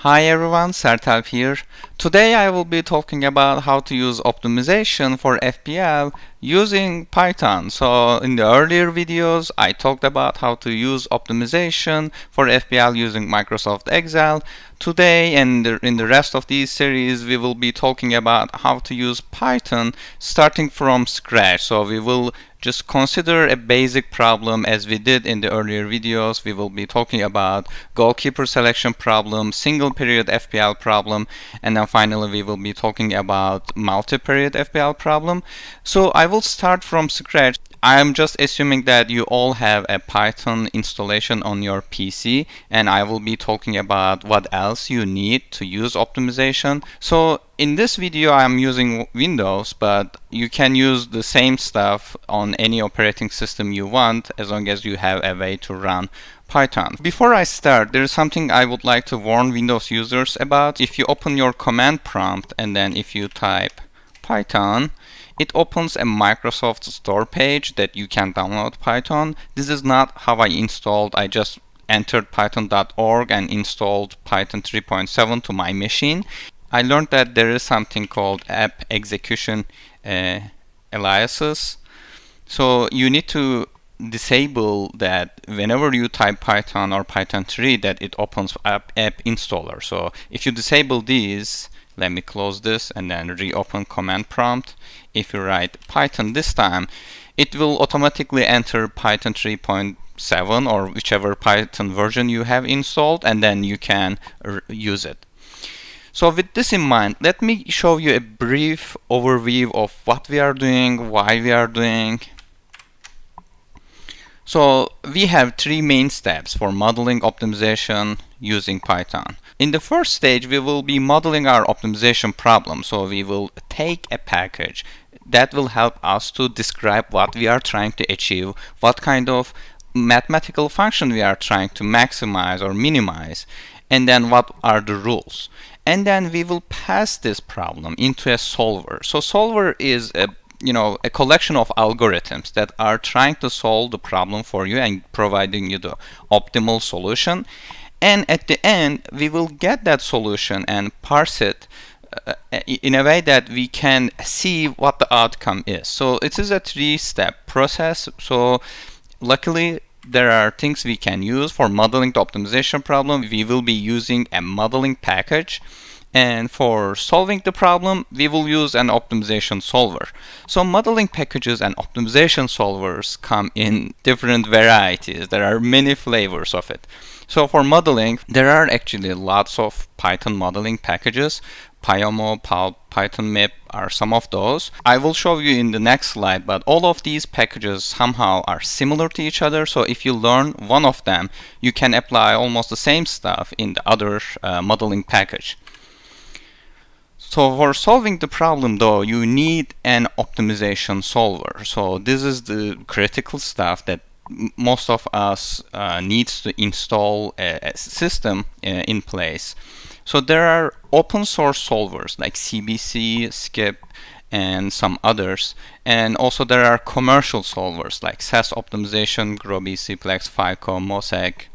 Hi everyone, Sertalp here. Today I will be talking about how to use optimization for FPL using Python. So in the earlier videos I talked about how to use optimization for FPL using Microsoft Excel. Today and in the rest of this series we will be talking about how to use Python starting from scratch. So we will just consider a basic problem as we did in the earlier videos. We will be talking about goalkeeper selection problem, single period FPL problem, and then finally we will be talking about multi-period FPL problem. So I will start from scratch. I am just assuming that you all have a Python installation on your PC, and I will be talking about what else you need to use optimization. So in this video I am using Windows, but you can use the same stuff on any operating system you want as long as you have a way to run Python. Before I start, there is something I would like to warn Windows users about. If you open your command prompt and then if you type Python, it opens a Microsoft Store page that you can download Python. This is not how I installed. I just entered python.org and installed Python 3.7 to my machine. I learned that there is something called app execution aliases. So you need to disable that whenever you type Python or Python 3 that it opens app installer. So if you disable these, let me close this and then reopen command prompt. If you write Python this time, it will automatically enter Python 3.7 or whichever Python version you have installed, and then you can use it. So with this in mind, let me show you a brief overview of what we are doing, why we are doing. So we have three main steps for modeling optimization using Python. In the first stage, we will be modeling our optimization problem. So we will take a package that will help us to describe what we are trying to achieve, what kind of mathematical function we are trying to maximize or minimize, and then what are the rules. And then we will pass this problem into a solver. So solver is a collection of algorithms that are trying to solve the problem for you and providing you the optimal solution. And at the end, we will get that solution and parse it in a way that we can see what the outcome is. So it is a three-step process. So luckily, there are things we can use for modeling the optimization problem. We will be using a modeling package. And for solving the problem, we will use an optimization solver. So modeling packages and optimization solvers come in different varieties. There are many flavors of it. So for modeling, there are actually lots of Python modeling packages. Pyamo, PythonMip are some of those. I will show you in the next slide, but all of these packages somehow are similar to each other. So if you learn one of them, you can apply almost the same stuff in the other modeling package. So for solving the problem though, you need an optimization solver. So this is the critical stuff that most of us needs to install a system in place. So there are open source solvers like Cbc, Skip, and some others. And also there are commercial solvers like sasoptpy, Cbc, Plex, FICO, Mosaic,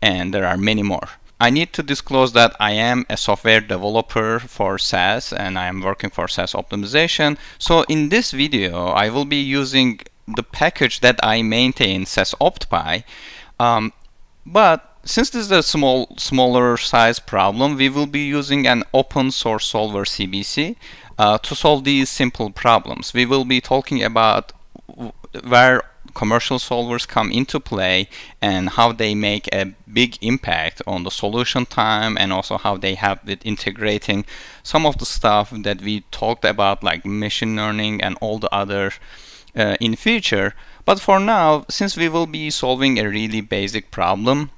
and there are many more. I need to disclose that I am a software developer for SAS and I am working for SAS optimization. So in this video, I will be using the package that I maintain, sasoptpy. But since this is a smaller size problem, we will be using an open source solver Cbc to solve these simple problems. We will be talking about where commercial solvers come into play and how they make a big impact on the solution time, and also how they help with integrating some of the stuff that we talked about like machine learning and all the other in future. But for now, since we will be solving a really basic problem,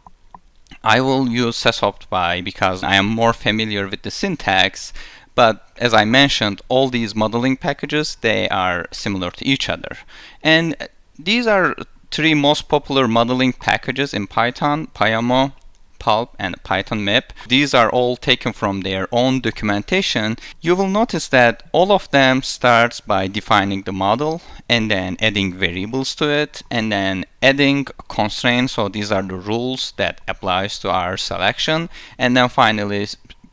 I will use sasoptpy because I am more familiar with the syntax. But as I mentioned, all these modeling packages, they are similar to each other. And these are three most popular modeling packages in Python: Pyamo, pulp and Python map. These are all taken from their own documentation. You will notice that all of them starts by defining the model and then adding variables to it and then adding constraints. So these are the rules that applies to our selection, and then finally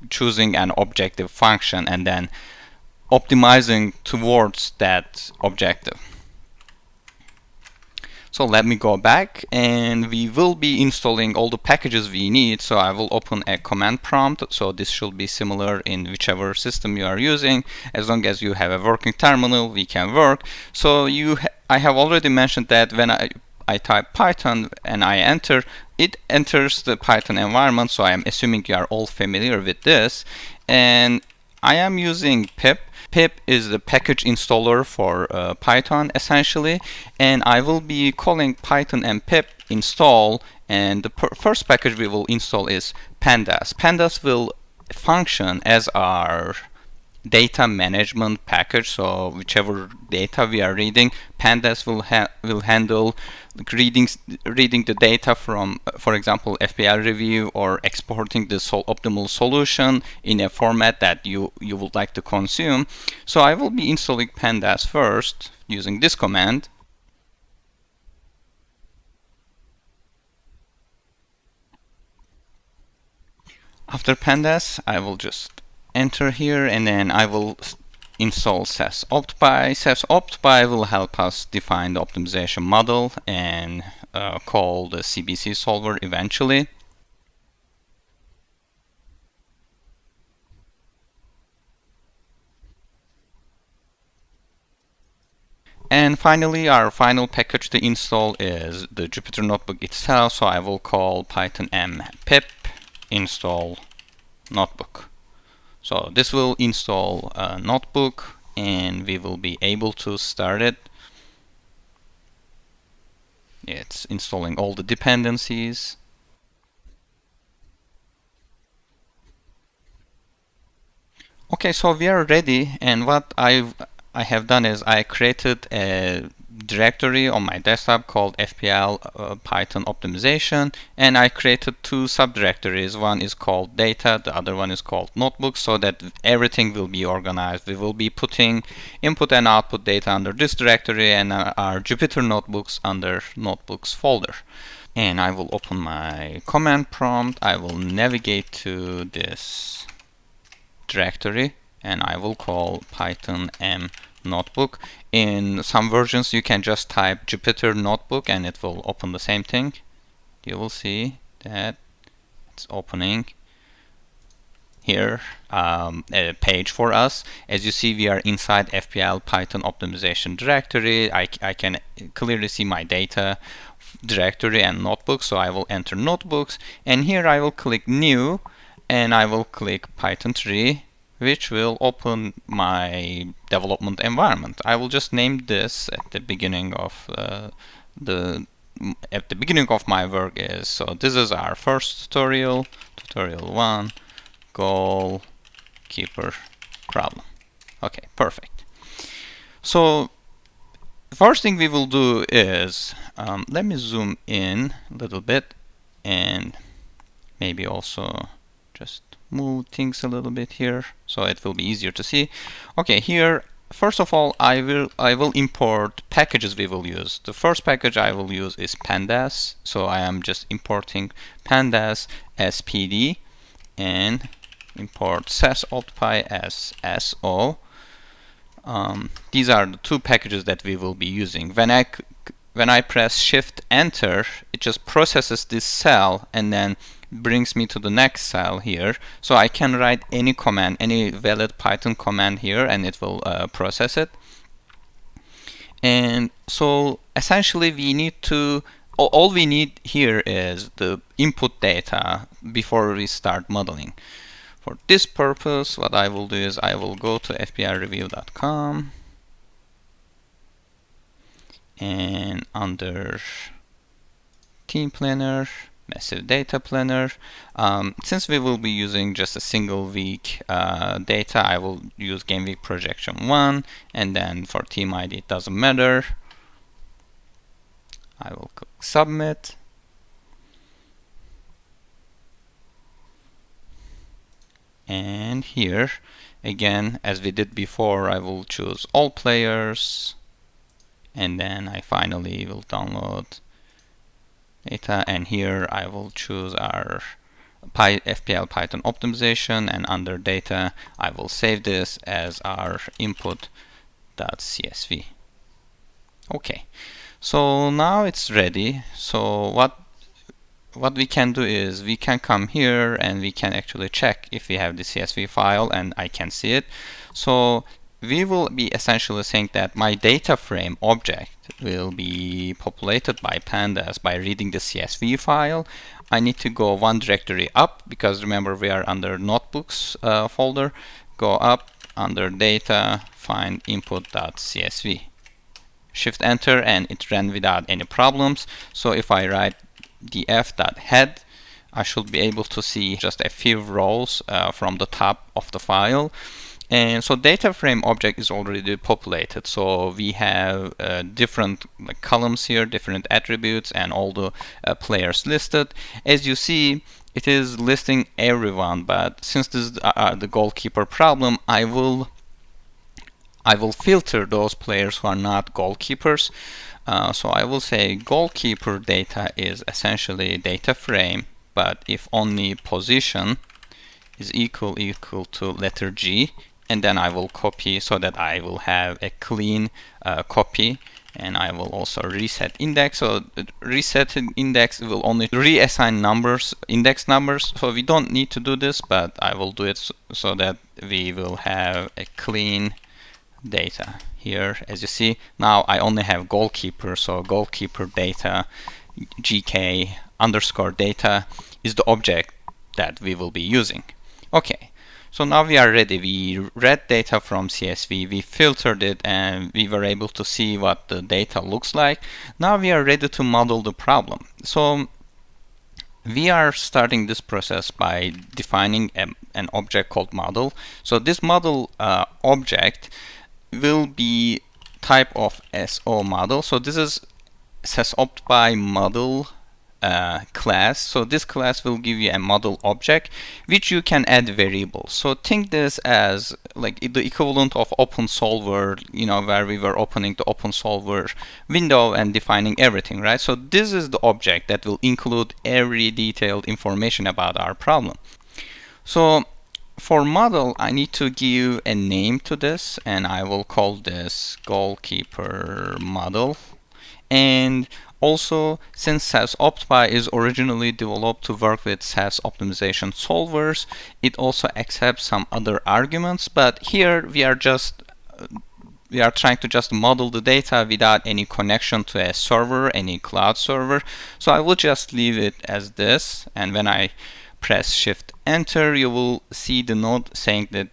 choosing an objective function and then optimizing towards that objective. So let me go back, and we will be installing all the packages we need. So I will open a command prompt. So this should be similar in whichever system you are using. As long as you have a working terminal, we can work. So I have already mentioned that when I type Python and I enter, it enters the Python environment. So I am assuming you are all familiar with this. And I am using pip. Pip is the package installer for Python essentially, and I will be calling Python and pip install, and the first package we will install is pandas. Pandas will function as our data management package. So whichever data we are reading, pandas will handle reading the data from, for example, FPL review, or exporting the optimal solution in a format that you would like to consume. So I will be installing pandas first using this command. After pandas, I will just enter here, and then I will install sasoptpy. Sasoptpy will help us define the optimization model and call the Cbc Solver eventually. And finally, our final package to install is the Jupyter Notebook itself. So I will call python m pip install notebook. So this will install a notebook, and we will be able to start it. It's installing all the dependencies. Okay, so we are ready, and what I have done is I created a directory on my desktop called FPL Python optimization, and I created two subdirectories. One is called data, the other one is called notebooks, so that everything will be organized. We will be putting input and output data under this directory, and our Jupyter notebooks under notebooks folder. And I will open my command prompt. I will navigate to this directory, and I will call python m notebook. In some versions you can just type Jupyter notebook and it will open the same thing. You will see that it's opening here a page for us. As you see, we are inside FPL Python optimization directory. I can clearly see my data directory and notebooks, so I will enter notebooks, and here I will click new, and I will click Python 3, which will open my development environment. I will just name this at the beginning of my work is, so this is our first tutorial, tutorial 1, goalkeeper problem. Okay, perfect. So the first thing we will do is, let me zoom in a little bit and maybe also just move things a little bit here so it will be easier to see. Okay, here first of all I will import packages we will use. The first package I will use is pandas, so I am just importing pandas as pd and import sasoptpy as so. These are the two packages that we will be using. When I press shift enter, it just processes this cell and then brings me to the next cell here. So I can write any command, any valid Python command here, and it will process it. And so essentially we need to, all we need here is the input data before we start modeling. For this purpose, what I will do is I will go to fplreview.com, and under Team Planner, Massive Data Planner, since we will be using just a single week data, I will use Game Week Projection 1, and then for Team ID it doesn't matter. I will click Submit. And here, again, as we did before, I will choose all players, and then I finally will download data, and here I will choose our FPL Python optimization, and under data I will save this as our input.csv. Okay, so now it's ready. So what we can do is we can come here and we can actually check if we have the CSV file, and I can see it. So we will be essentially saying that my data frame object will be populated by pandas by reading the CSV file. I need to go one directory up, because remember we are under notebooks folder. Go up under data, find input.csv. Shift enter, and it ran without any problems. So if I write df.head, I should be able to see just a few rows from the top of the file. And so data frame object is already populated. So we have different columns here, different attributes, and all the players listed. As you see, it is listing everyone, but since this is the goalkeeper problem, I will filter those players who are not goalkeepers. So I will say goalkeeper data is essentially data frame, but if only position is equal to letter G, and then I will copy so that I will have a clean copy, and I will also reset index. So reset index will only reassign numbers, index numbers, so we don't need to do this, but I will do it so that we will have a clean data. Here, as you see, now I only have goalkeeper, so goalkeeper data gk underscore data is the object that we will be using. Okay, so now we are ready. We read data from CSV, we filtered it, and we were able to see what the data looks like. Now we are ready to model the problem. So we are starting this process by defining an object called model. So this model object will be type of SO model. So this is sasoptpy model class. So this class will give you a model object which you can add variables. So think this as like the equivalent of OpenSolver, where we were opening the OpenSolver window and defining everything, right? So this is the object that will include every detailed information about our problem. So for model, I need to give a name to this, and I will call this goalkeeper model. And also, since sasoptpy is originally developed to work with SAS optimization solvers, it also accepts some other arguments, but here we are trying to just model the data without any connection to a server, any cloud server. So I will just leave it as this, and when I press Shift Enter, you will see the note saying that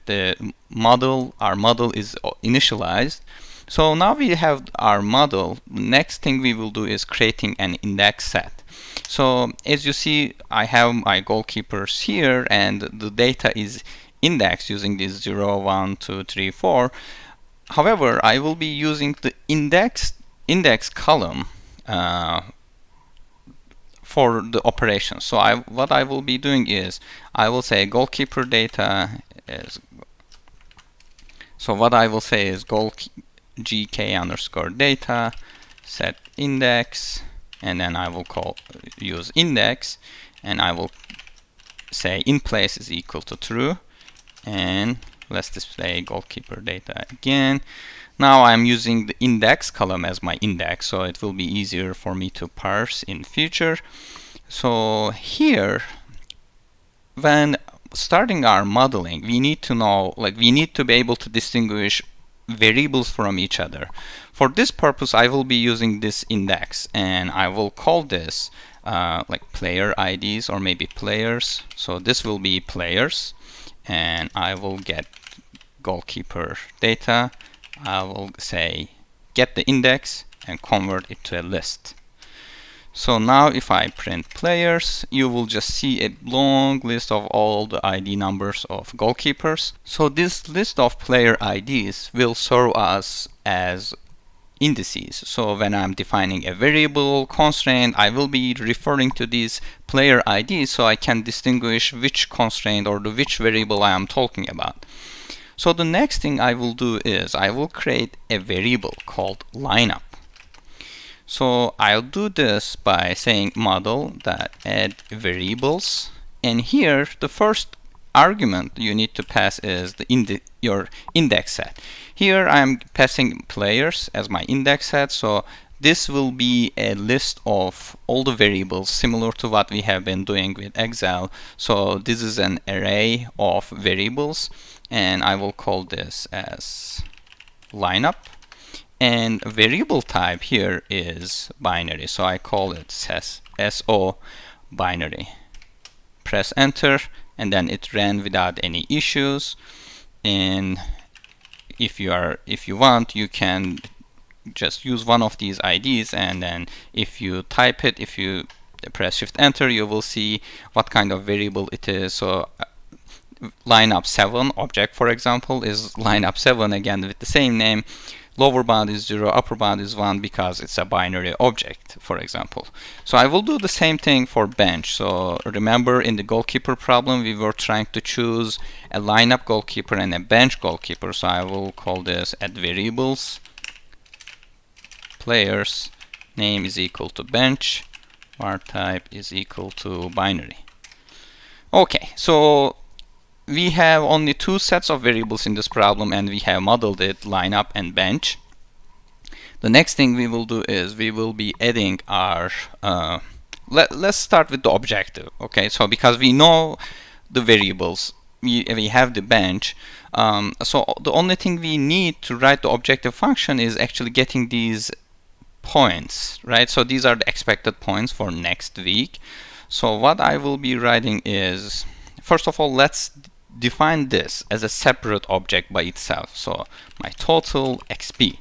our model is initialized. So now we have our model. The next thing we will do is creating an index set. So as you see, I have my goalkeepers here, and the data is indexed using this 0, 1, 2, 3, 4. However, I will be using the index column for the operation. So what I will be doing is I will say goalkeeper data is, so what I will say is gk underscore data set index, and then I will use index, and I will say in place is equal to true, and let's display goalkeeper data again. Now I'm using the index column as my index, so it will be easier for me to parse in future. So here, when starting our modeling, we need to know, we need to be able to distinguish variables from each other. For this purpose, I will be using this index, and I will call this player IDs, or maybe players. So this will be players, and I will get goalkeeper data. I will say get the index and convert it to a list. So now if I print players, you will just see a long list of all the ID numbers of goalkeepers. So this list of player IDs will serve us as indices. So when I'm defining a variable constraint, I will be referring to these player IDs so I can distinguish which constraint or which variable I am talking about. So the next thing I will do is I will create a variable called lineup. So I'll do this by saying model.add variables, and here the first argument you need to pass is your index set. Here I'm passing players as my index set, so this will be a list of all the variables similar to what we have been doing with Excel. So this is an array of variables, and I will call this as lineup. And variable type here is binary, so I call it SO binary. Press enter, and then it ran without any issues. And if you want, you can just use one of these IDs, and then if you type it, if you press shift enter, you will see what kind of variable it is. So lineup 7 object, for example, is lineup 7 again with the same name. Lower bound is 0, upper bound is 1 because it's a binary object, for example. So I will do the same thing for bench. So remember, in the goalkeeper problem, we were trying to choose a lineup goalkeeper and a bench goalkeeper. So I will call this add variables, players, name is equal to bench, var type is equal to binary. Okay, so we have only two sets of variables in this problem, and we have modeled it lineup and bench. The next thing we will do is we will be adding our let's start with the objective. Okay, so because we know the variables, we have the bench, so the only thing we need to write the objective function is actually getting these points, right? So these are the expected points for next week. So what I will be writing is, first of all, let's define this as a separate object by itself. So my total XP.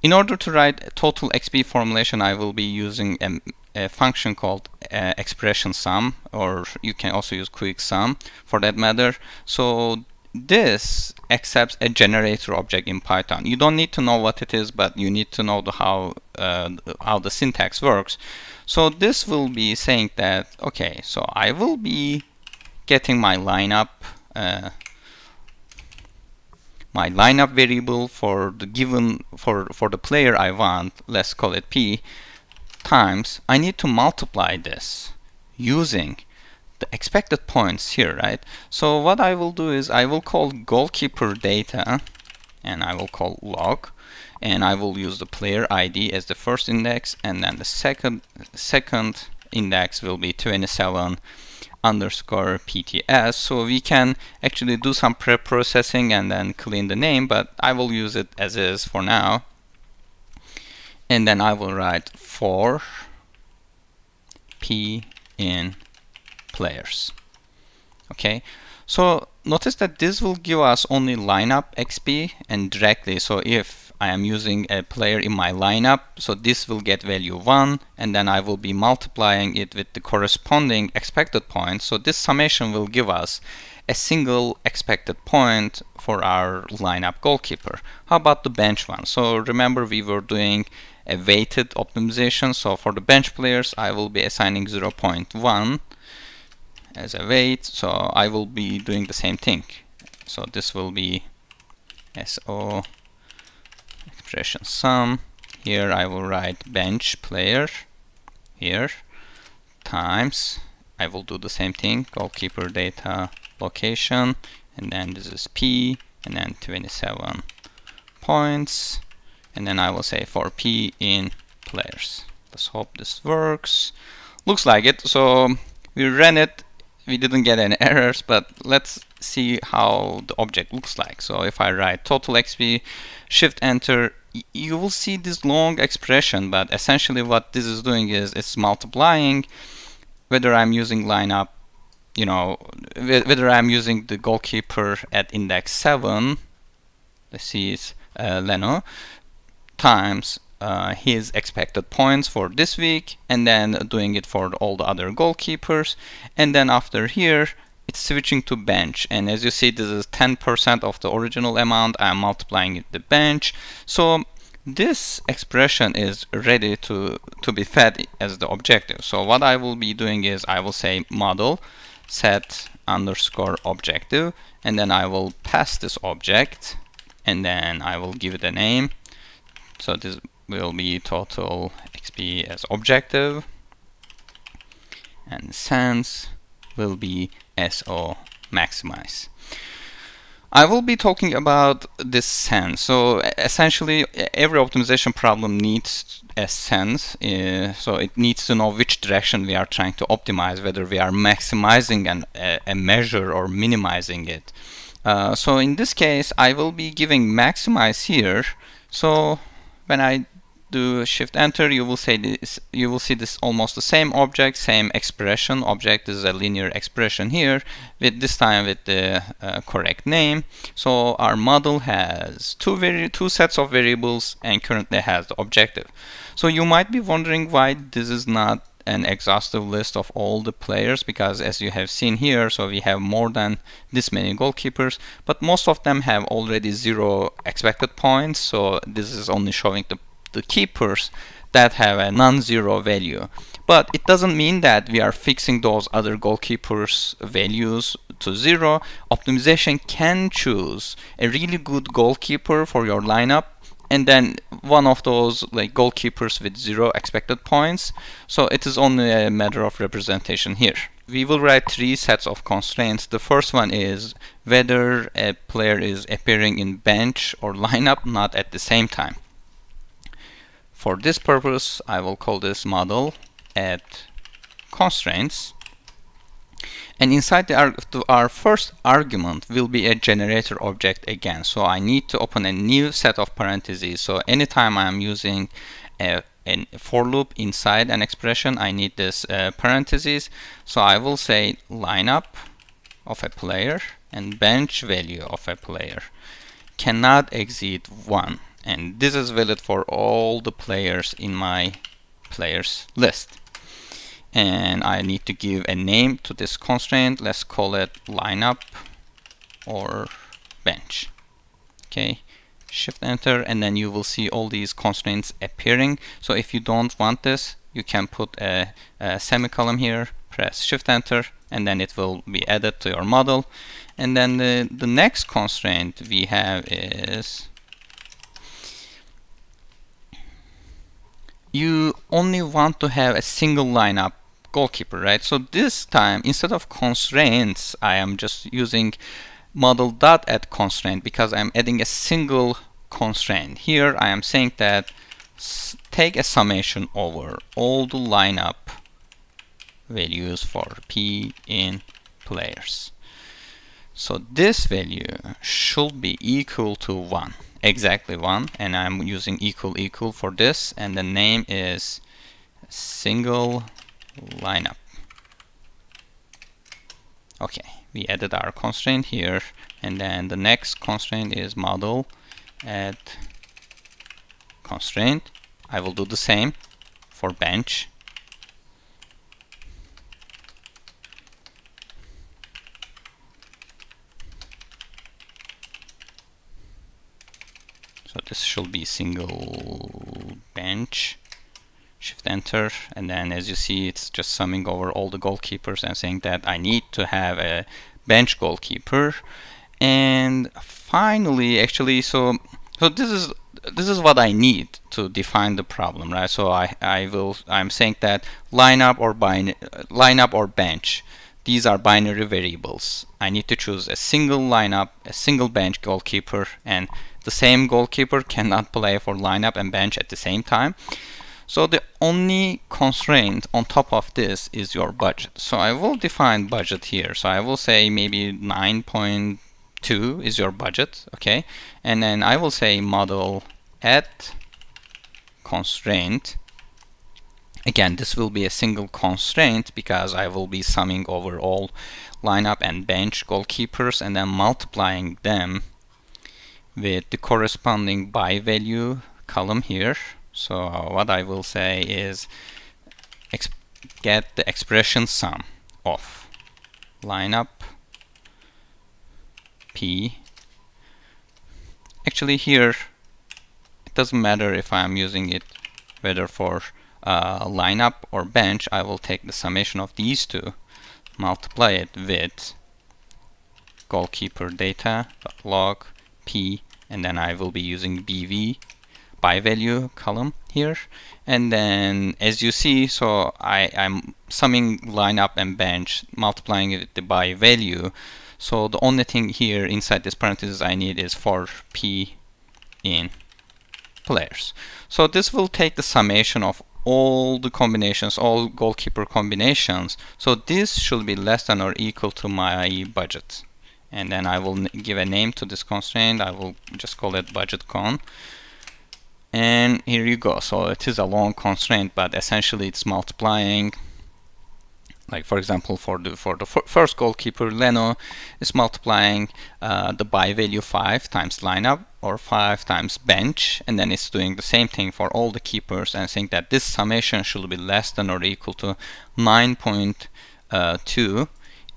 In order to write a total XP formulation, I will be using a function called expression sum, or you can also use quick sum for that matter. So this accepts a generator object in Python. You don't need to know what it is, but you need to know how the syntax works. So this will be saying that, okay, so I will be getting my lineup variable for the given for the player I want, let's call it P, times I need to multiply this using the expected points here, right? So what I will do is I will call goalkeeper data, and I will call log, and I will use the player ID as the first index, and then the second index will be 27 underscore PTS. So we can actually do some pre-processing and then clean the name, but I will use it as is for now. And then I will write for P in players. Okay, so notice that this will give us only lineup XP and directly. So if I am using a player in my lineup, so this will get value 1, and then I will be multiplying it with the corresponding expected point. So this summation will give us a single expected point for our lineup goalkeeper. How about the bench one? So remember, we were doing a weighted optimization. So for the bench players, I will be assigning 0.1 as a weight. So I will be doing the same thing. So this will be SO expression sum. Here I will write bench player here times, I will do the same thing, goalkeeper data location, and then this is P, and then 27 points, and then I will say for P in players. Let's hope this works. Looks like it. So we ran it, we didn't get any errors, but let's see how the object looks like. So if I write total XP, shift enter, you will see this long expression, but essentially what this is doing is it's multiplying whether I'm using lineup, whether I'm using the goalkeeper at index 7, let's see, it's Leno, times his expected points for this week, and then doing it for all the other goalkeepers, and then after here it's switching to bench, and as you see, this is 10% of the original amount. I'm multiplying it the bench. So this expression is ready to be fed as the objective. So what I will be doing is I will say model set underscore objective, and then I will pass this object, and then I will give it a name. So this will be total XP as objective, and sense will be SO maximize. I will be talking about this sense. So essentially, every optimization problem needs a sense. So it needs to know which direction we are trying to optimize, whether we are maximizing a measure or minimizing it. So in this case, I will be giving maximize here. So when I do shift enter, you will see this almost the same object, same expression. Object is a linear expression here, with this time with the correct name. So our model has two sets of variables and currently has the objective. So you might be wondering why this is not an exhaustive list of all the players, because as you have seen here, so we have more than this many goalkeepers, but most of them have already 0 expected points. So this is only showing the keepers that have a non-zero value. But it doesn't mean that we are fixing those other goalkeepers' values to 0. Optimization can choose a really good goalkeeper for your lineup, and then one of those like goalkeepers with 0 expected points. So it is only a matter of representation here. We will write 3 sets of constraints. The first one is whether a player is appearing in bench or lineup, not at the same time. For this purpose, I will call this model add constraints, and inside our first argument will be a generator object again. So I need to open a new set of parentheses. So anytime I am using a for loop inside an expression, I need this parentheses. So I will say lineup of a player and bench value of a player cannot exceed 1. And this is valid for all the players in my players list. And I need to give a name to this constraint. Let's call it lineup or bench. Okay, shift enter, and then you will see all these constraints appearing. So if you don't want this, you can put a semicolon here, press shift enter, and then it will be added to your model. And then the next constraint we have is you only want to have a single lineup goalkeeper, right? So this time, instead of constraints, I am just using model.add constraint because I'm adding a single constraint. Here I am saying that take a summation over all the lineup values for P in players. So this value should be equal to 1. Exactly 1, and I'm using equal for this, and the name is single lineup. Okay, we added our constraint here, and then the next constraint is model add constraint. I will do the same for bench. So this should be single bench. Shift enter, and then as you see, it's just summing over all the goalkeepers and saying that I need to have a bench goalkeeper. And finally, actually, so this is what I need to define the problem, right? So I'm saying that lineup or bench. These are binary variables. I need to choose a single lineup, a single bench goalkeeper, and the same goalkeeper cannot play for lineup and bench at the same time. So the only constraint on top of this is your budget. So I will define budget here. So I will say maybe 9.2 is your budget, okay? And then I will say model add constraint. Again, this will be a single constraint because I will be summing over all lineup and bench goalkeepers and then multiplying them with the corresponding by value column here. So what I will say is get the expression sum of lineup P. Actually here doesn't matter if I'm using it whether for lineup or bench. I will take the summation of these two, multiply it with goalkeeper data.log p, and then I will be using bv by value column here. And then as you see, so I'm summing lineup and bench, multiplying it with the by value. So the only thing here inside this parenthesis I need is for p in players. So this will take the summation of all the combinations, all goalkeeper combinations. So this should be less than or equal to my budget. And then I will give a name to this constraint. I will just call it budget con. And here you go. So it is a long constraint, but essentially it's multiplying. Like for example, for the first goalkeeper, Leno is multiplying the by value 5 times lineup or 5 times bench, and then it's doing the same thing for all the keepers and saying that this summation should be less than or equal to 9.2.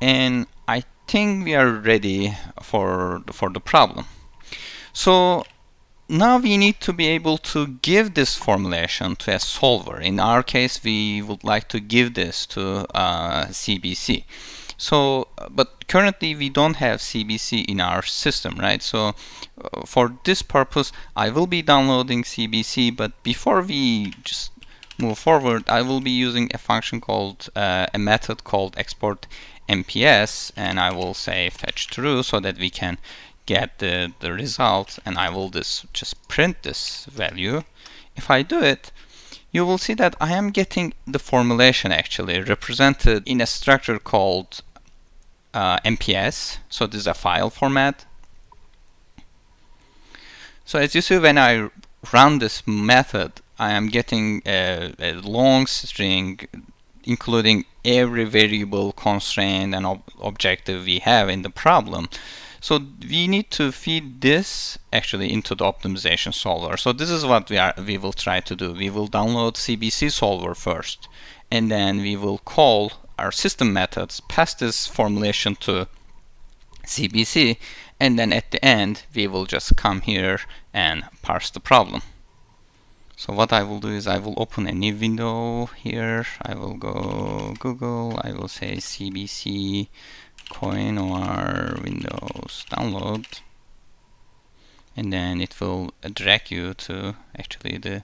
And I think we are ready for the problem. So now we need to be able to give this formulation to a solver. In our case, we would like to give this to CBC. So, but currently we don't have CBC in our system, right? So for this purpose, I will be downloading CBC, but before we just move forward, I will be using a function called, a method called export MPS, and I will say fetch true so that we can get the result, and I will just print this value. If I do it, you will see that I am getting the formulation actually represented in a structure called MPS. So this is a file format. So as you see, when I run this method, I am getting a long string including every variable, constraint, and objective we have in the problem. So we need to feed this actually into the optimization solver. So this is what we will try to do. We will download Cbc Solver first, and then we will call our system methods, pass this formulation to Cbc, and then at the end we will just come here and parse the problem. So what I will do is I will open a new window here. I will go Google. I will say CBC coin or Windows download, and then it will direct you to actually the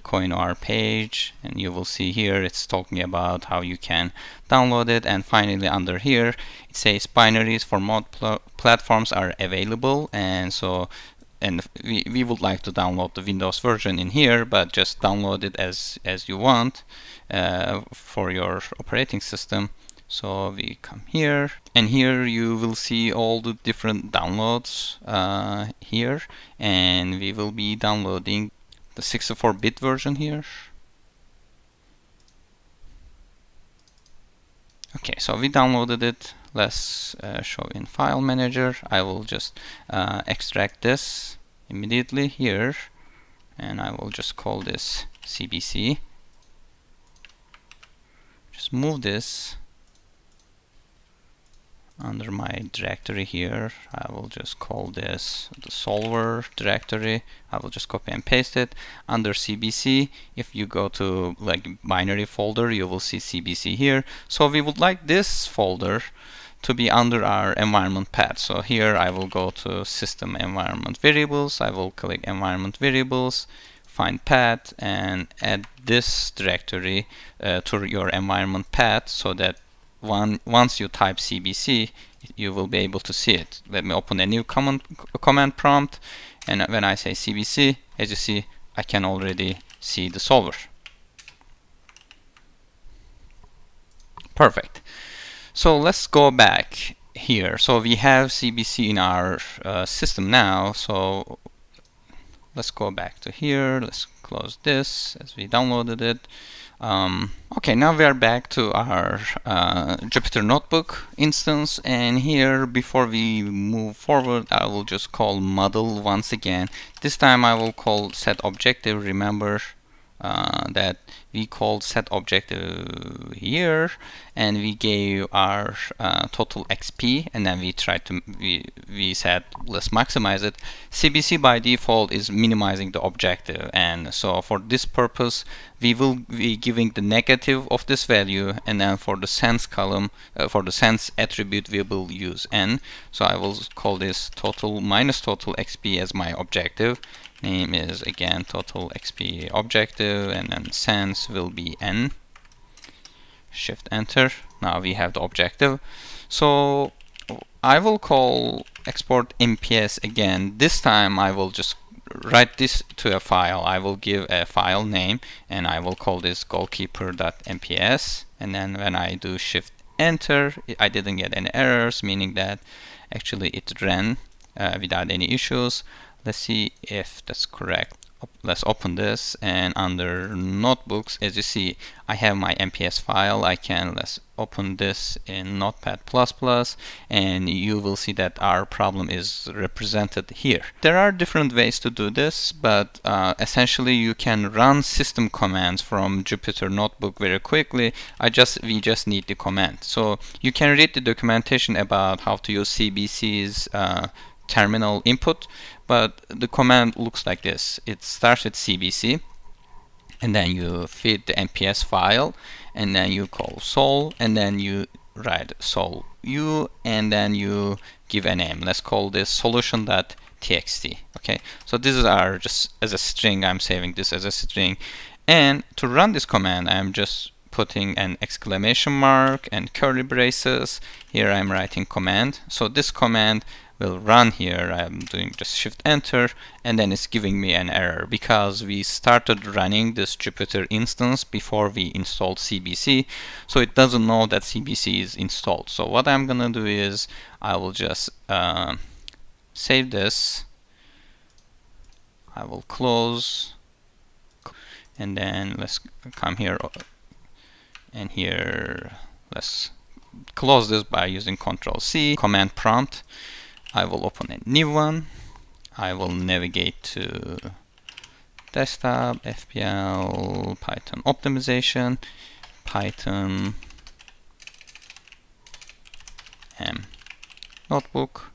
CoinOR page, and you will see here it's talking about how you can download it. And finally under here it says binaries for mod platforms are available, and so we would like to download the Windows version in here, but just download it as you want for your operating system. So we come here, and here you will see all the different downloads here, and we will be downloading the 64-bit version here. Okay, so we downloaded it. Let's show in File Manager. I will just extract this immediately here, and I will just call this CBC. Just move this under my directory here. I will just call this the solver directory. I will just copy and paste it under CBC. If you go to like binary folder, you will see CBC here. So we would like this folder to be under our environment path. So here I will go to system environment variables. I will click environment variables, find path, and add this directory to your environment path, so that once you type CBC, you will be able to see it. Let me open a new command prompt, and when I say CBC, as you see, I can already see the solver. Perfect. So let's go back here. So we have CBC in our system now. So let's go back to here. Let's close this as we downloaded it. Okay, now we are back to our Jupyter Notebook instance, and here before we move forward, I will just call model once again. This time I will call set objective. Remember that we called set objective here, and we gave our total XP, and then we tried to we said let's maximize it. CBC by default is minimizing the objective, and so for this purpose we will be giving the negative of this value, and then for the sense column, for the sense attribute, we will use n. So I will call this total minus total XP as my objective. Name is again total XP objective, and then sense will be n. Shift enter. Now we have the objective. So I will call export MPS again. This time I will just write this to a file. I will give a file name, and I will call this goalkeeper.mps, and then when I do shift enter, I didn't get any errors, meaning that actually it ran without any issues. Let's see if that's correct. Let's open this, and under notebooks, as you see, I have my MPS file. Let's open this in Notepad++, and you will see that our problem is represented here. There are different ways to do this, but essentially you can run system commands from Jupyter Notebook very quickly. We just need the command. So you can read the documentation about how to use CBC's terminal input, but the command looks like this. It starts with CBC, and then you feed the MPS file, and then you call sol, and then you write sol u, and then you give a name. Let's call this solution.txt. Okay, so this is our, just as a string, I'm saving this as a string, and to run this command I'm just putting an exclamation mark and curly braces. Here I'm writing command. So this command will run here. I'm doing just shift enter, and then it's giving me an error because we started running this Jupyter instance before we installed CBC, so it doesn't know that CBC is installed. So what I'm gonna do is I will just save this. I will close, and then let's come here, and here let's close this by using Ctrl+C, command prompt. I will open a new one. I will navigate to desktop, FPL, Python optimization, Python M notebook.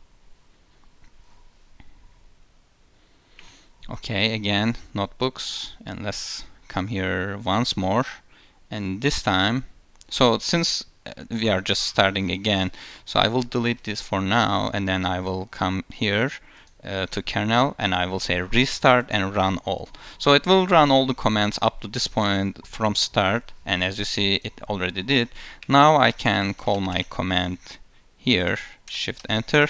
Okay, again notebooks, and let's come here once more, and this time, so since we are just starting again, so I will delete this for now, and then I will come here to kernel, and I will say restart and run all. So it will run all the commands up to this point from start, and as you see it already did. Now I can call my command here, shift enter,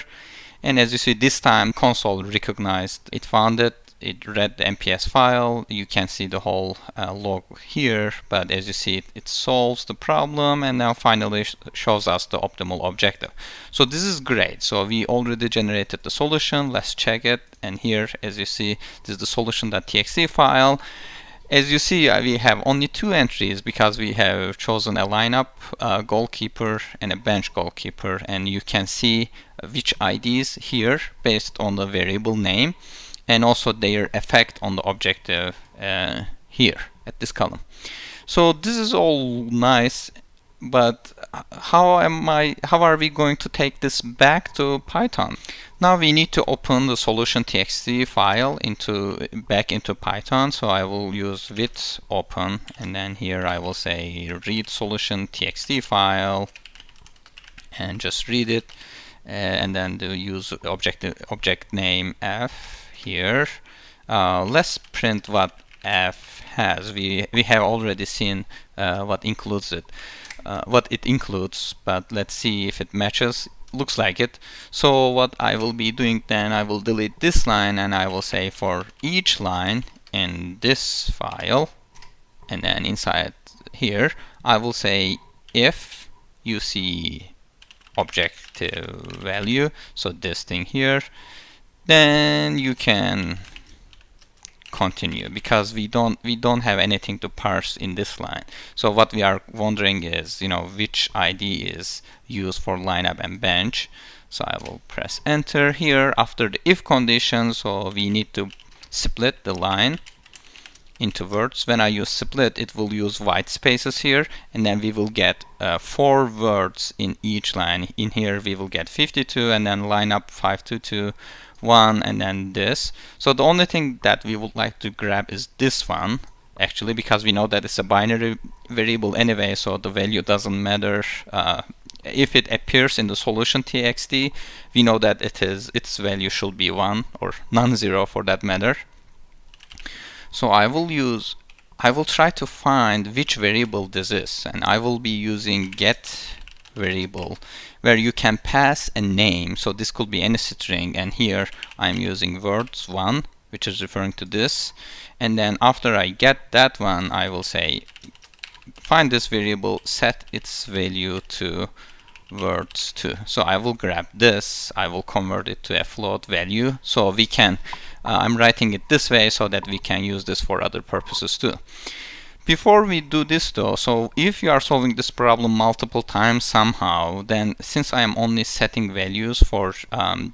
and as you see this time console recognized, it found it. It read the MPS file. You can see the whole log here, but as you see it solves the problem, and now finally shows us the optimal objective. So this is great. So we already generated the solution. Let's check it, and here as you see this is the solution.txt file. As you see, we have only 2 entries because we have chosen a lineup goalkeeper and a bench goalkeeper, and you can see which IDs here based on the variable name, and also their effect on the objective here at this column. So this is all nice, but how are we going to take this back to Python? Now we need to open the solution.txt file back into Python. So I will use with open, and then here I will say read solution.txt file, and just read it, and then use object name f. Here, let's print what f has. We have already seen what it includes, but let's see if it matches. Looks like it. So what I will be doing then, I will delete this line, and I will say for each line in this file, and then inside here I will say if you see objective value, so this thing here, then you can continue, because we don't have anything to parse in this line. So what we are wondering is, which ID is used for lineup and bench. So I will press enter here after the if condition. So we need to split the line, into words. When I use split, it will use white spaces here, and then we will get 4 words in each line. In here we will get 52, and then line up 522 1, and then this. So the only thing that we would like to grab is this one, actually, because we know that it's a binary variable anyway, so the value doesn't matter. If it appears in the solution txt, we know that its value should be 1 or non-zero for that matter. So I will try to find which variable this is, and I will be using get variable, where you can pass a name. So this could be any string, and here I'm using words1, which is referring to this. And then after I get that one, I will say find this variable, set its value to words2. So I will grab this, I will convert it to a float value, so we can I'm writing it this way so that we can use this for other purposes too. Before we do this though, so if you are solving this problem multiple times somehow, then since I am only setting values for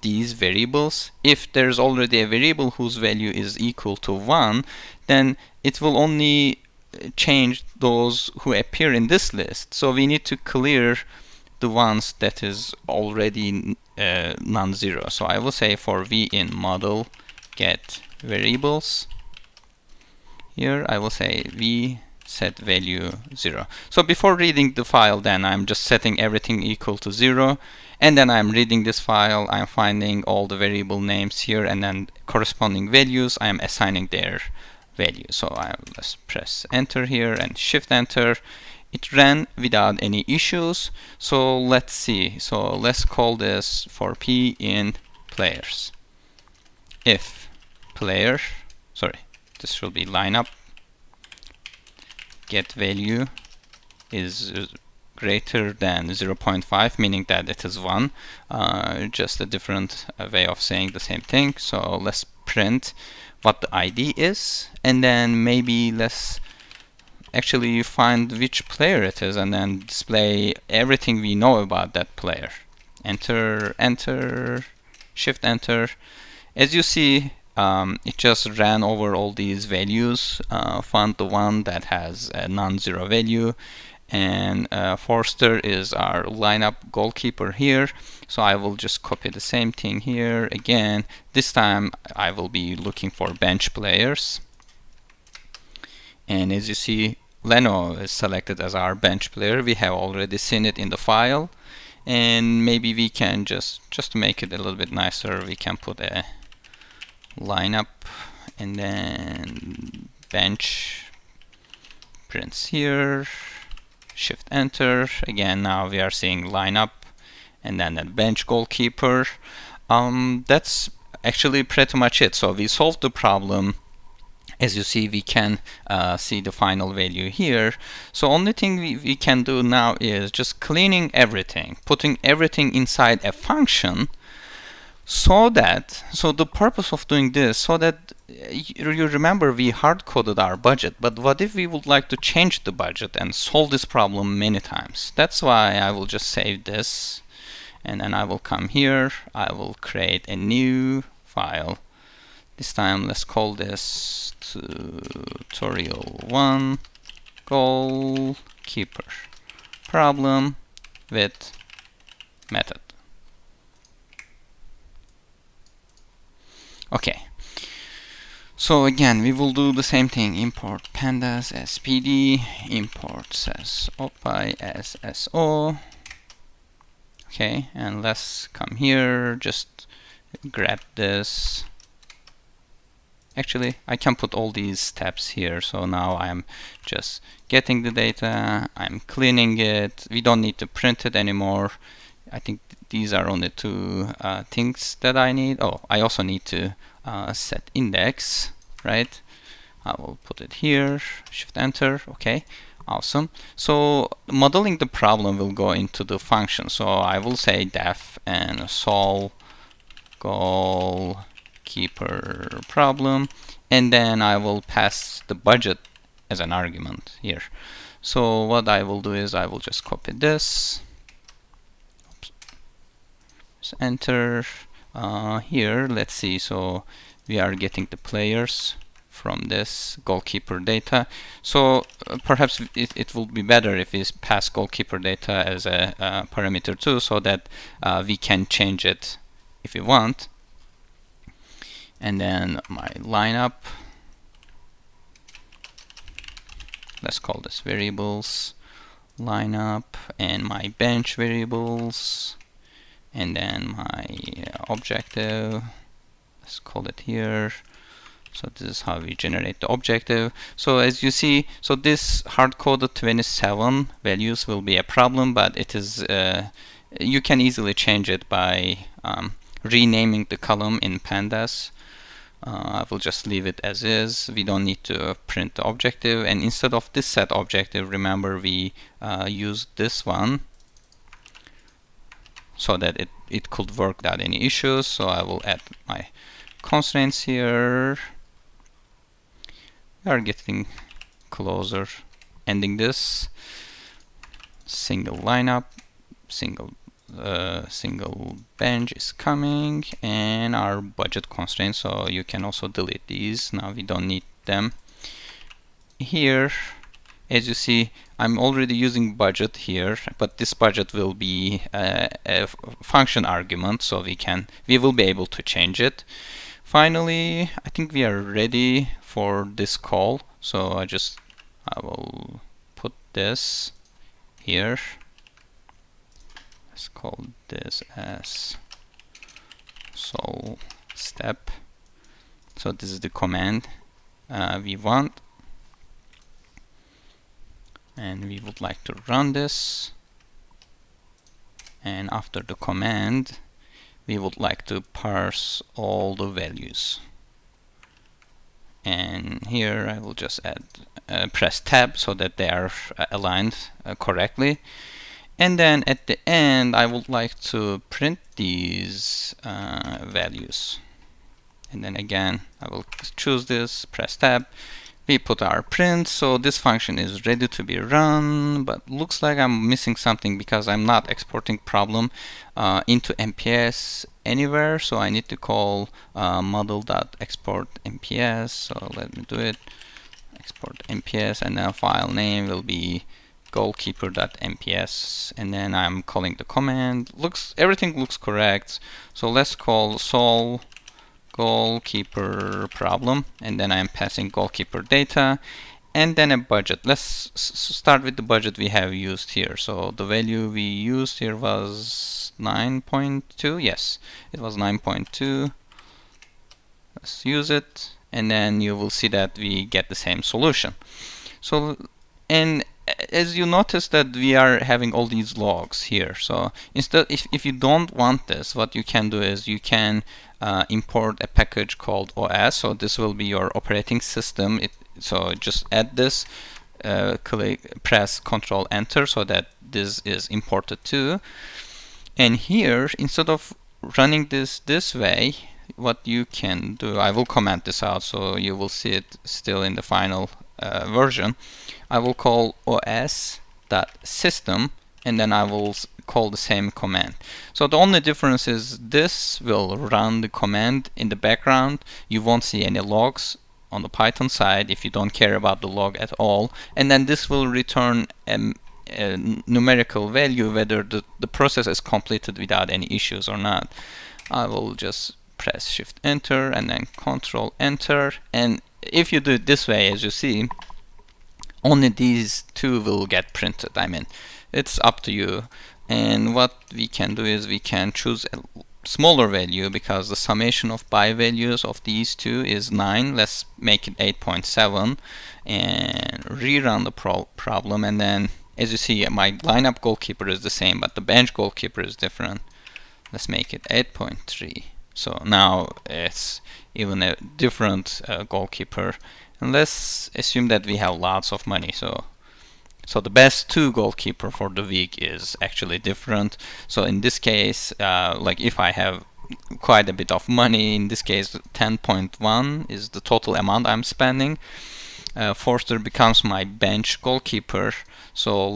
these variables, if there's already a variable whose value is equal to 1, then it will only change those who appear in this list. So we need to clear the ones that is already non-zero. So I will say for v in model get variables, here I will say v set value 0. So before reading the file, then I'm just setting everything equal to 0, and then I'm reading this file, I'm finding all the variable names here, and then corresponding values I'm assigning their value. So let's press enter here and shift enter. It ran without any issues. So let's see, so let's call this for p in players. If player, sorry, this should be lineup, get value is greater than 0.5, meaning that it is 1. Just a different way of saying the same thing. So let's print what the ID is, and then maybe let's actually find which player it is, and then display everything we know about that player. Enter, enter, shift enter. As you see, it just ran over all these values, found the one that has a non-zero value, and Forster is our lineup goalkeeper here. So I will just copy the same thing here again. This time I will be looking for bench players, and as you see, Leno is selected as our bench player. We have already seen it in the file, and maybe we can just to make it a little bit nicer, we can put a lineup and then bench prints here, shift enter. Again, now we are seeing lineup and then that bench goalkeeper. That's actually pretty much it. So we solved the problem. As you see, we can see the final value here. So only thing we can do now is just cleaning everything, putting everything inside a function, so the purpose of doing this, so that you remember we hard-coded our budget, but what if we would like to change the budget and solve this problem many times? That's why I will just save this, and then I will come here, I will create a new file. This time let's call this tutorial1 goalkeeper problem with method. Okay, so again we will do the same thing, import pandas as pd, import sasoptpy as so. Okay, and let's come here, just grab this. Actually, I can put all these steps here. So now I'm just getting the data, I'm cleaning it. We don't need to print it anymore. I think these are only two things that I need. Oh, I also need to set index, right? I will put it here, shift enter. Okay, awesome. So modeling the problem will go into the function. So I will say def and solve goalkeeper problem, and then I will pass the budget as an argument here. So what I will do is I will just copy this. Oops. Just enter here. Let's see. So we are getting the players from this goalkeeper data. So perhaps it will be better if we pass goalkeeper data as a parameter too, so that we can change it if we want. And then my lineup, let's call this variables lineup, and my bench variables, and then my objective, let's call it here. So this is how we generate the objective. So as you see, so this hard-coded 27 values will be a problem, but it is you can easily change it by renaming the column in pandas. I will just leave it as is. We don't need to print the objective, and instead of this set objective, remember we used this one so that it could work without any issues. So I will add my constraints here. We are getting closer ending this. Single lineup, single bench is coming, and our budget constraints, so you can also delete these. Now we don't need them. Here, as you see, I'm already using budget here, but this budget will be a function argument, so we will be able to change it. Finally, I think we are ready for this call, so I will put this here. Let's call this as solve step. So this is the command we want, and we would like to run this. And after the command, we would like to parse all the values. And here I will just add press tab so that they are aligned correctly. And then at the end, I would like to print these values. And then again, I will choose this, press tab. We put our print, so this function is ready to be run, but looks like I'm missing something because I'm not exporting problem into MPS anywhere. So I need to call model.export MPS. So let me do it. Export MPS, and then file name will be goalkeeper.mps, and then I'm calling the command. Everything looks correct. So let's call solve goalkeeper problem, and then I'm passing goalkeeper data, and then a budget. Let's start with the budget we have used here. So the value we used here was 9.2. Yes, it was 9.2. Let's use it, and then you will see that we get the same solution. So, and as you notice that we are having all these logs here. So instead, if you don't want this, what you can do is you can import a package called OS. So this will be your operating system. So just add this, press Control Enter so that this is imported too. And here, instead of running this way, what you can do, I will comment this out so you will see it still in the final version. I will call os.system, and then I will call the same command. So the only difference is this will run the command in the background. You won't see any logs on the Python side if you don't care about the log at all. And then this will return a numerical value whether the process is completed without any issues or not. I will just press Shift Enter and then Control Enter. And if you do it this way, as you see, only these two will get printed. I mean, it's up to you. And what we can do is we can choose a smaller value because the summation of by values of these two is 9. Let's make it 8.7 and rerun the problem. And then, as you see, my lineup goalkeeper is the same, but the bench goalkeeper is different. Let's make it 8.3. So now it's even a different goalkeeper. And let's assume that we have lots of money. So the best two goalkeeper for the week is actually different. So in this case, like if I have quite a bit of money, in this case 10.1 is the total amount I'm spending. Forster becomes my bench goalkeeper. So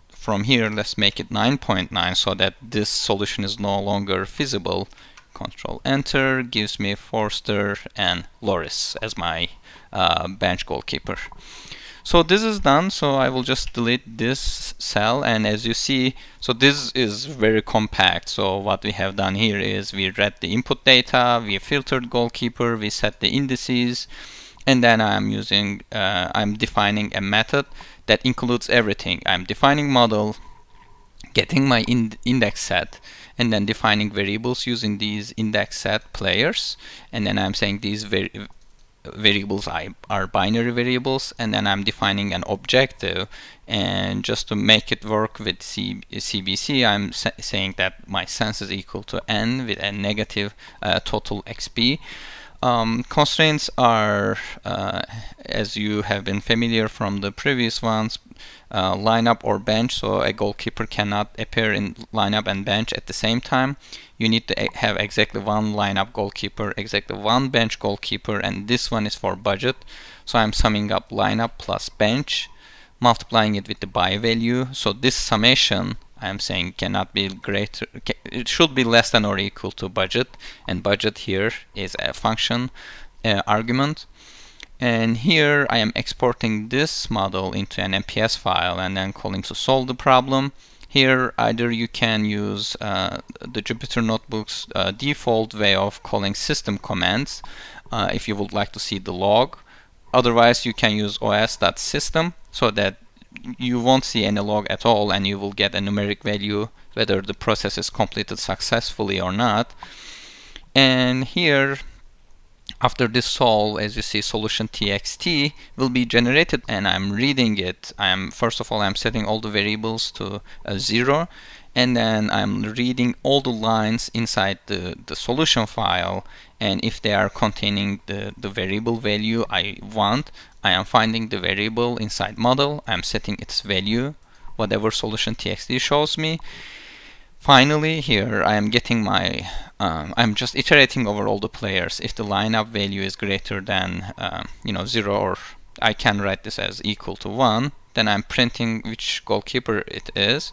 from here let's make it 9.9 so that this solution is no longer feasible Control Enter gives me Forster and Loris as my bench goalkeeper. So this is done, so I will just delete this cell, and as you see, so this is very compact. So what we have done here is we read the input data, we filtered goalkeeper, we set the indices, and then I'm defining a method that includes everything. I'm defining model, getting my index set, and then defining variables using these index set players, and then I'm saying these variables are binary variables, and then I'm defining an objective, and just to make it work with CBC, I'm saying that my sense is equal to n with a negative total XP. Constraints are, as you have been familiar from the previous ones, lineup or bench, so a goalkeeper cannot appear in lineup and bench at the same time. You need to have exactly one lineup goalkeeper, exactly one bench goalkeeper, and this one is for budget. So I'm summing up lineup plus bench, multiplying it with the by value. So this summation, I'm saying, cannot be greater, it should be less than or equal to budget, and budget here is a function argument. And here I am exporting this model into an MPS file and then calling to solve the problem. Here either you can use the Jupyter Notebook's default way of calling system commands if you would like to see the log. Otherwise you can use os.system, so that you won't see any log at all, and you will get a numeric value whether the process is completed successfully or not. And here, after this solve, as you see, solution txt will be generated, and I'm reading it. First of all, I'm setting all the variables to 0, and then I'm reading all the lines inside the solution file, and if they are containing the variable value I want, I am finding the variable inside model, I'm setting its value, whatever solution txt shows me. Finally, here I am getting my, I'm just iterating over all the players. If the lineup value is greater than 0, or I can write this as equal to 1, then I'm printing which goalkeeper it is.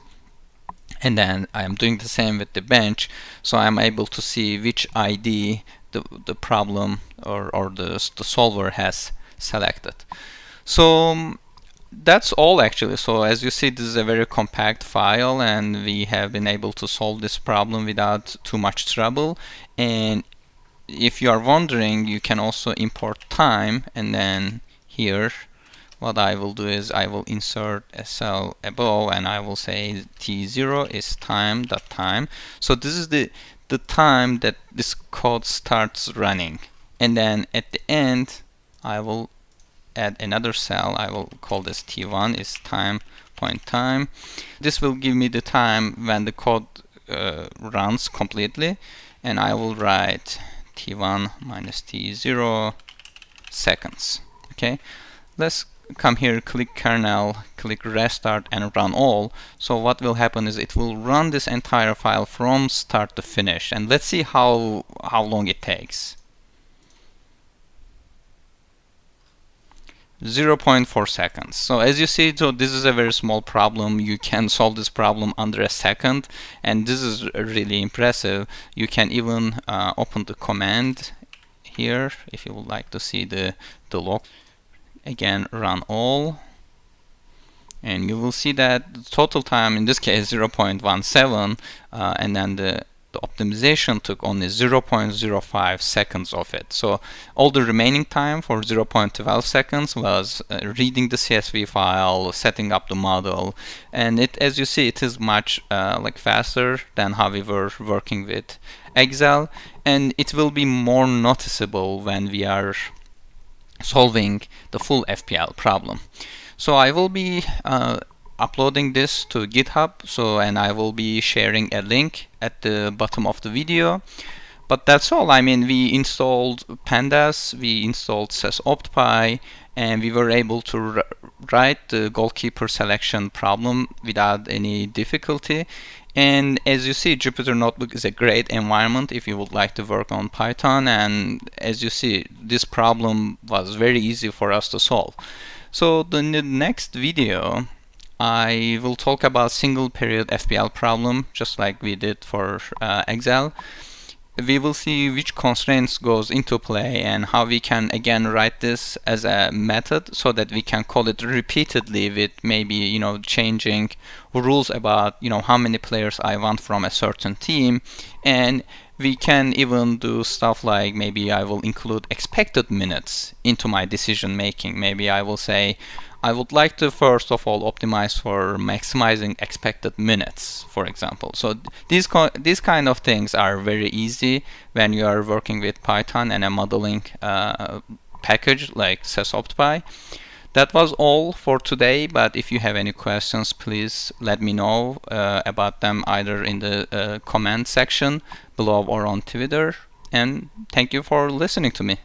And then I'm doing the same with the bench, so I'm able to see which ID the problem or the solver has selected. So that's all actually. So as you see, this is a very compact file, and we have been able to solve this problem without too much trouble. And if you are wondering, you can also import time, and then here what I will do is I will insert a cell above, and I will say t0 is time.time. So this is the time that this code starts running, and then at the end I will add another cell. I will call this t1 is time. This will give me the time when the code runs completely, and I will write t1 minus t0 seconds. Okay, let's come here, click kernel, click restart, and run all. So what will happen is it will run this entire file from start to finish, and let's see how long it takes. 0.4 seconds. So as you see, so this is a very small problem. You can solve this problem under a second, and this is really impressive. You can even open the command here if you would like to see the log. Again, run all, and you will see that the total time in this case 0.17, and then the optimization took only 0.05 seconds of it. So all the remaining time for 0.12 seconds was reading the CSV file, setting up the model, and as you see, it is much faster than how we were working with Excel, and it will be more noticeable when we are solving the full FPL problem. So I will be uploading this to GitHub, and I will be sharing a link at the bottom of the video. But that's all. I mean, we installed pandas, we installed sasoptpy, and we were able to write the goalkeeper selection problem without any difficulty. And as you see, Jupyter Notebook is a great environment if you would like to work on Python, and as you see, this problem was very easy for us to solve. So in the next video, I will talk about single period FPL problem, just like we did for Excel. we will see which constraints goes into play and how we can again write this as a method so that we can call it repeatedly with maybe, you know, changing rules about, you know, how many players I want from a certain team. And we can even do stuff like maybe I will include expected minutes into my decision making. Maybe I will say I would like to first of all optimize for maximizing expected minutes, for example. So these kind of things are very easy when you are working with Python and a modeling package like sasoptpy. That was all for today, but if you have any questions, please let me know about them either in the comment section below or on Twitter. And thank you for listening to me.